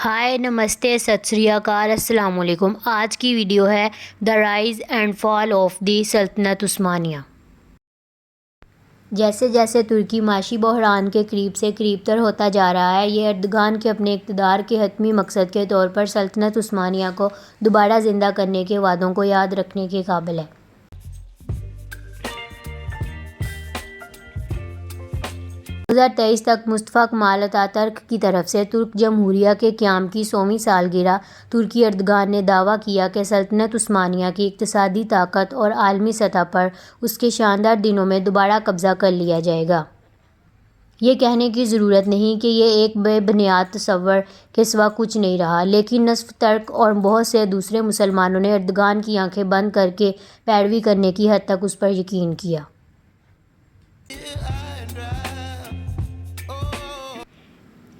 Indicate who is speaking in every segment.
Speaker 1: ہائے نمستے ست سری اکال السلام علیکم۔ آج کی ویڈیو ہے the rise and fall of the سلطنت عثمانیہ۔ جیسے جیسے ترکی معاشی بحران کے قریب سے قریب تر ہوتا جا رہا ہے، یہ اردگان کے اپنے اقتدار کے حتمی مقصد کے طور پر سلطنت عثمانیہ کو دوبارہ زندہ کرنے کے وعدوں کو یاد رکھنے کے قابل ہے۔ 2023 تک مصطفیٰ کمال اتاتürک کی طرف سے ترک جمہوریہ کے قیام کی 100ویں سالگرہ ترکی اردگان نے دعویٰ کیا کہ سلطنت عثمانیہ کی اقتصادی طاقت اور عالمی سطح پر اس کے شاندار دنوں میں دوبارہ قبضہ کر لیا جائے گا۔ یہ کہنے کی ضرورت نہیں کہ یہ ایک بے بنیاد تصور کے سوا کچھ نہیں رہا، لیکن نصف ترک اور بہت سے دوسرے مسلمانوں نے اردگان کی آنکھیں بند کر کے پیروی کرنے کی حد تک اس پر یقین کیا۔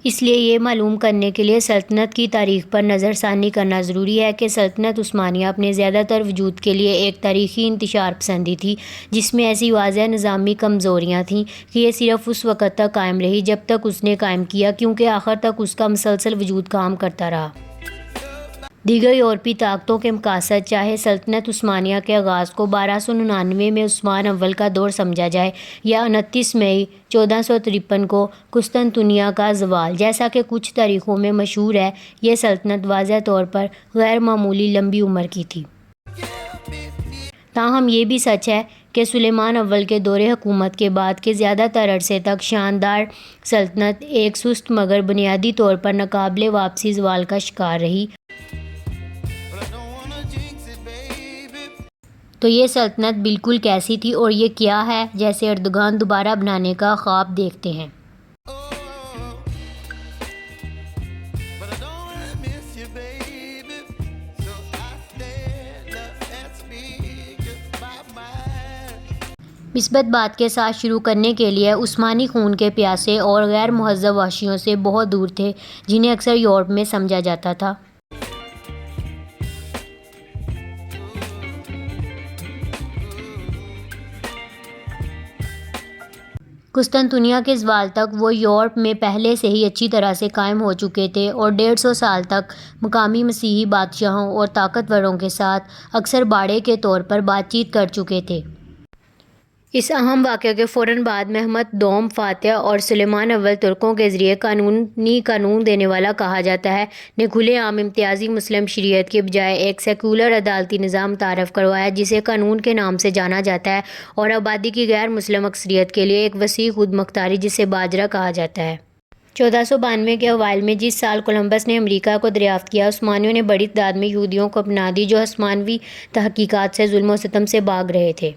Speaker 1: اس لیے یہ معلوم کرنے کے لیے سلطنت کی تاریخ پر نظر ثانی کرنا ضروری ہے کہ سلطنت عثمانیہ اپنے زیادہ تر وجود کے لیے ایک تاریخی انتشار پسندی تھی، جس میں ایسی واضح نظامی کمزوریاں تھیں کہ یہ صرف اس وقت تک قائم رہی جب تک اس نے قائم کیا، کیونکہ آخر تک اس کا مسلسل وجود کام کرتا رہا۔ دیگر یورپی طاقتوں کے مقاصد، چاہے سلطنت عثمانیہ کے آغاز کو 1299 میں عثمان اول کا دور سمجھا جائے یا 29 مئی 1453 کو قسطنطنیہ کا زوال، جیسا کہ کچھ تاریخوں میں مشہور ہے، یہ سلطنت واضح طور پر غیر معمولی لمبی عمر کی تھی۔ تاہم یہ بھی سچ ہے کہ سلیمان اول کے دور حکومت کے بعد کے زیادہ تر عرصے تک شاندار سلطنت ایک سست مگر بنیادی طور پر ناقابل واپسی زوال کا شکار رہی۔ تو یہ سلطنت بالکل کیسی تھی اور یہ کیا ہے جیسے اردگان دوبارہ بنانے کا خواب دیکھتے ہیں۔ مثبت بات کے ساتھ شروع کرنے کے لیے عثمانی خون کے پیاسے اور غیر مہذب وحشیوں سے بہت دور تھے، جنہیں اکثر یورپ میں سمجھا جاتا تھا۔ قسطنطنیہ کے زوال تک وہ یورپ میں پہلے سے ہی اچھی طرح سے قائم ہو چکے تھے اور 150 سال تک مقامی مسیحی بادشاہوں اور طاقتوروں کے ساتھ اکثر باڑے کے طور پر بات چیت کر چکے تھے۔ اس اہم واقعے کے فوراً بعد محمد دوم فاتح اور سلیمان اول ترکوں کے ذریعے قانون دینے والا کہا جاتا ہے نے کھلے عام امتیازی مسلم شریعت کے بجائے ایک سیکولر عدالتی نظام متعارف کروایا، جسے قانون کے نام سے جانا جاتا ہے، اور آبادی کی غیر مسلم اکثریت کے لیے ایک وسیع خود مختاری جسے باجرہ کہا جاتا ہے۔ 1492 کے اوائل میں، جس سال کولمبس نے امریکہ کو دریافت کیا، عثمانیوں نے بڑی تعداد میں یہودیوں کو اپنا دی جو عثمانوی تحقیقات سے ظلم و ستم سے بھاگ رہے تھے۔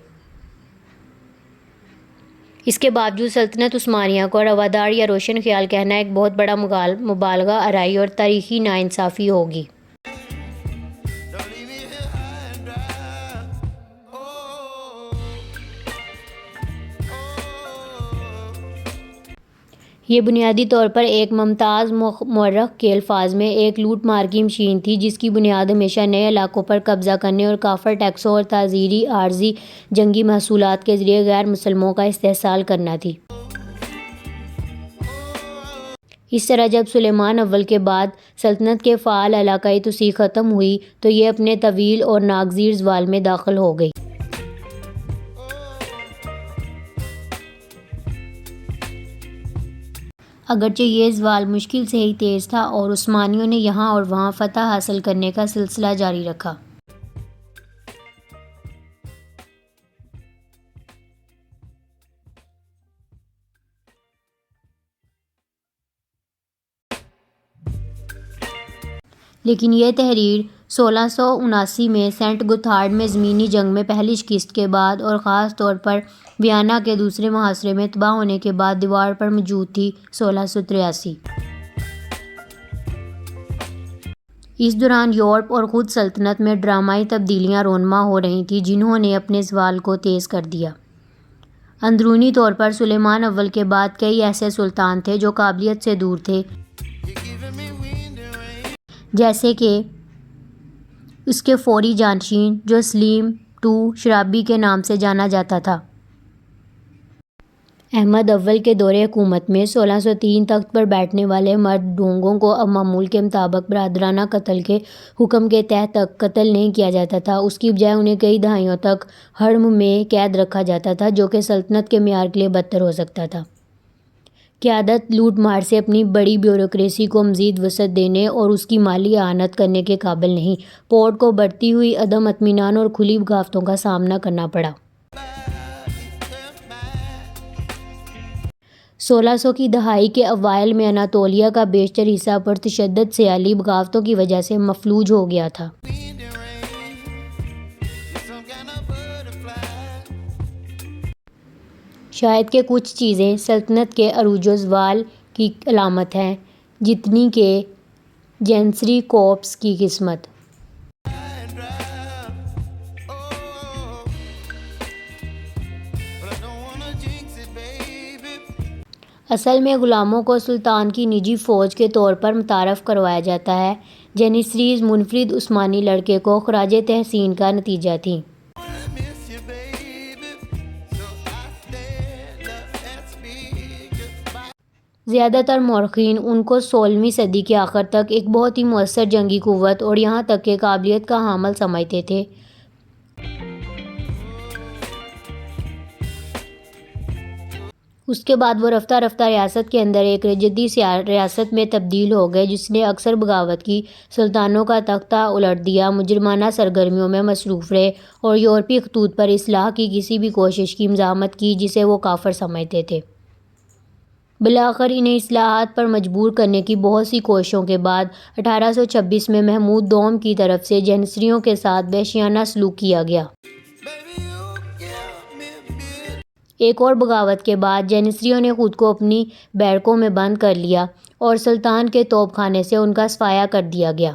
Speaker 1: اس کے باوجود سلطنت عثمانیہ کو روادار یا روشن خیال کہنا ایک بہت بڑا مبالغہ آرائی اور تاریخی ناانصافی ہوگی۔ یہ بنیادی طور پر ایک ممتاز مورخ کے الفاظ میں ایک لوٹ مار کی مشین تھی، جس کی بنیاد ہمیشہ نئے علاقوں پر قبضہ کرنے اور کافر ٹیکسوں اور تعزیری عارضی جنگی محصولات کے ذریعے غیر مسلموں کا استحصال کرنا تھی۔ اس طرح جب سلیمان اول کے بعد سلطنت کے فعال علاقائی توسیع ختم ہوئی تو یہ اپنے طویل اور ناگزیر زوال میں داخل ہو گئی۔ اگرچہ یہ زوال مشکل سے ہی تیز تھا اور عثمانیوں نے یہاں اور وہاں فتح حاصل کرنے کا سلسلہ جاری رکھا۔ لیکن یہ تحریر 1679 میں سینٹ گوتھارڈ میں زمینی جنگ میں پہلی شکست کے بعد اور خاص طور پر ویانا کے دوسرے محاصرے میں تباہ ہونے کے بعد دیوار پر موجود تھی۔ 1683 اس دوران یورپ اور خود سلطنت میں ڈرامائی تبدیلیاں رونما ہو رہی تھیں، جنہوں نے اپنے زوال کو تیز کر دیا۔ اندرونی طور پر سلیمان اول کے بعد کئی ایسے سلطان تھے جو قابلیت سے دور تھے، جیسے کہ اس کے فوری جانشین جو سلیم II شرابی کے نام سے جانا جاتا تھا۔ احمد اول کے دور حکومت میں 1603 تخت پر بیٹھنے والے مرد ڈونگوں کو اب معمول کے مطابق برادرانہ قتل کے حکم کے تحت قتل نہیں کیا جاتا تھا، اس کی بجائے انہیں کئی دہائیوں تک حرم میں قید رکھا جاتا تھا، جو کہ سلطنت کے معیار کے لیے بدتر ہو سکتا تھا۔ قیادت لوٹ مار سے اپنی بڑی بیوروکریسی کو مزید وسعت دینے اور اس کی مالی اعانت کرنے کے قابل نہیں۔ پورٹ کو بڑھتی ہوئی عدم اطمینان اور کھلی بغاوتوں کا سامنا کرنا پڑا۔ 1600 کی دہائی کے اوائل میں اناطولیہ کا بیشتر حصہ پرتشدد سیاسی بغاوتوں کی وجہ سے مفلوج ہو گیا تھا۔ شاید کہ کچھ چیزیں سلطنت کے عروج و زوال کی علامت ہیں، جتنی کہ جینیسری کورپس کی قسمت۔ اصل میں غلاموں کو سلطان کی نجی فوج کے طور پر متعارف کروایا جاتا ہے۔ جینیسریز منفرد عثمانی لڑکے کو خراج تحسین کا نتیجہ تھیں۔ زیادہ تر مورخین ان کو 16ویں صدی کے آخر تک ایک بہت ہی مؤثر جنگی قوت اور یہاں تک کہ قابلیت کا حامل سمجھتے تھے۔ اس کے بعد وہ رفتہ رفتہ ریاست کے اندر ایک جدی ریاست میں تبدیل ہو گئے، جس نے اکثر بغاوت کی، سلطانوں کا تختہ الٹ دیا، مجرمانہ سرگرمیوں میں مصروف رہے اور یورپی خطوط پر اصلاح کی کسی بھی کوشش کی مزاحمت کی جسے وہ کافر سمجھتے تھے۔ بالآخر انہیں اصلاحات پر مجبور کرنے کی بہت سی کوششوں کے بعد 1826 میں محمود دوم کی طرف سے جینیسریوں کے ساتھ وحشیانہ سلوک کیا گیا۔ ایک اور بغاوت کے بعد جینیسریوں نے خود کو اپنی بیرکوں میں بند کر لیا اور سلطان کے توپ خانے سے ان کا صفایا کر دیا گیا۔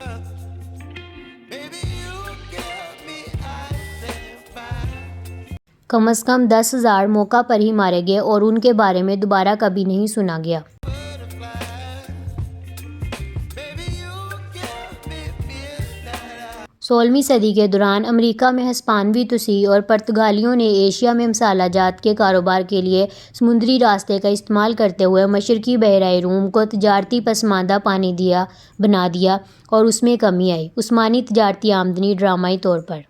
Speaker 1: کم از کم 10,000 موقع پر ہی مارے گئے اور ان کے بارے میں دوبارہ کبھی نہیں سنا گیا۔ 16ویں صدی کے دوران امریکہ میں ہسپانوی توسیع اور پرتگالیوں نے ایشیا میں مصالحہ جات کے کاروبار کے لیے سمندری راستے کا استعمال کرتے ہوئے مشرقی بحیرہ روم کو تجارتی پسماندہ بنا دیا اور اس میں کمی آئی۔ عثمانی تجارتی آمدنی ڈرامائی طور پر